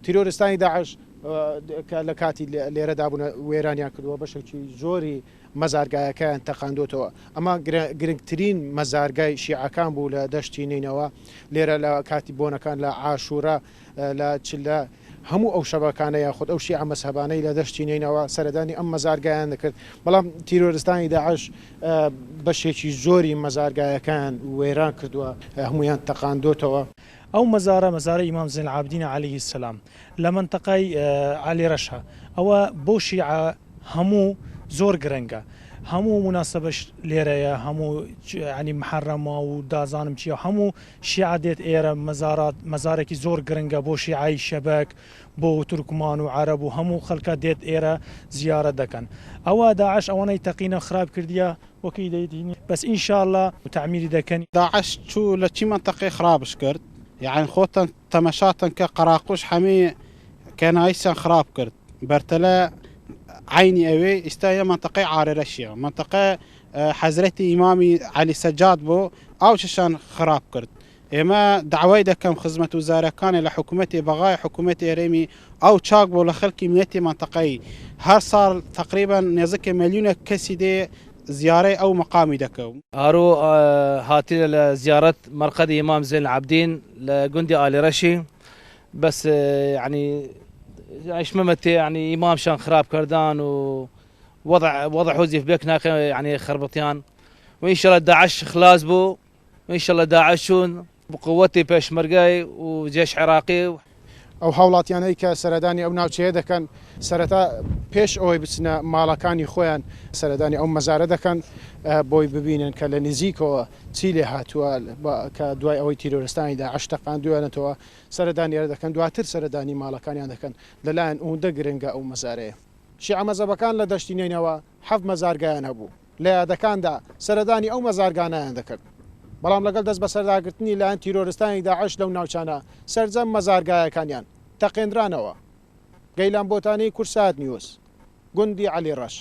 تیرۆرستانی داعش لە کاتی لێرەدا بوون وێرانیان کردووە بەشێکی زۆری مەزارگایەکەیان تەقاندوتەوە ئەمە گرنگترین مەزارگای شیعەکان بوو لە دەشتی نینەوە لێرە لە کاتی بۆنەکان لە عاشورە لە چلە هەموو ئەو شەبەکانە یاخود ئەو شیعە مەزهەبانەی لە دەشتی نینەوە سەردانی ئەم مەزارگایان دەکرد بەڵام تیرۆرستانی داعش بەشێکی زۆری مەزارگایەکان وێران کردووە هەمویان تەقاندوتەوە. ئەو مەزارە ئیمام زین العابدین عەلەیهی السەلام لە منتەقەی عەلیرەشە ئەوە بۆ شیعە هەموو زۆر گرنگە هەموو مناسبەش لێرەیە هەموو ینی محەرەمە و دازانم چیە هەموو شیعە دێت ئێرە مەزارێکی زۆر گرنگە بۆ شیعای شەبەک بۆ تورکمان و عەرەب و هەموو خەڵکە دێت ئێرە زیارە دەکەن ئەوە داعش ئەوەی تەقینە خراپ کردیە وەکی دەیتینی بەس ئینشاءالله تعمیری دەکەن. داعش چوو لە چی منتەقەی خراپش کرد يعني خوتن تماشاتن كقراقوش حمي كان عيسى خراب كرت برتلا عيني اوي استايا منطقة عاررشيا منطقة حضرتي امامي علي سجاد بو او شان خراب كرت اما دعوي ده كم خدمة وزارة كان لحكومتي بغاي حكومتي ريمي او تشاق بو لخلقي ميتي منطقي هر صار تقريبا نزك مليون كسيدي زيارة أو مقامي دكو هارو هاتي لزيارة مرقد إمام زين العابدين لجندي آل رشي بس يعني شممت يعني إمام شان خراب كردان ووضع حوزي في بيكنا يعني خربطيان وإن شاء الله داعش خلاص بو وإن شاء الله داعشون بقوتي بيش مرقاي وجيش عراقي ئەو هاوڵاتیانەی کە سەردانی ئەو ناوچەیە دەکەن سەرەتا پێش ئەوەی بچنە ماڵەکانی خۆیان سەردانی ئەو مەزارە دەکەن بۆی ببینن کە لە نزیکەوە چی لێ هاتووە کە دوای ئەوەی تیرۆرستانی داعش تەقاندوێنێتەوە سەردانیێرە دەکەن دواتر سەردانی ماڵەکانیان دەکەن لەلایەن ئەوەندە گرنگە ئەو مەزارەیە. شیعە مەزهەبەکان لە دەشتی نینەوە 7 مەزارگایان هەبوو لە یادەکاندا سەردانی ئەو مەزارگانیان دەکرد بەڵام لەگەڵ دەست بە سەرداگرتنی لایەن تیرۆرستانی داعش لەو ناوچانە سەرجەم مەزارگایەکانیان تەقێنرانەوە گەیلان بۆتانی کورسات نیوس گوندی عەلیڕەش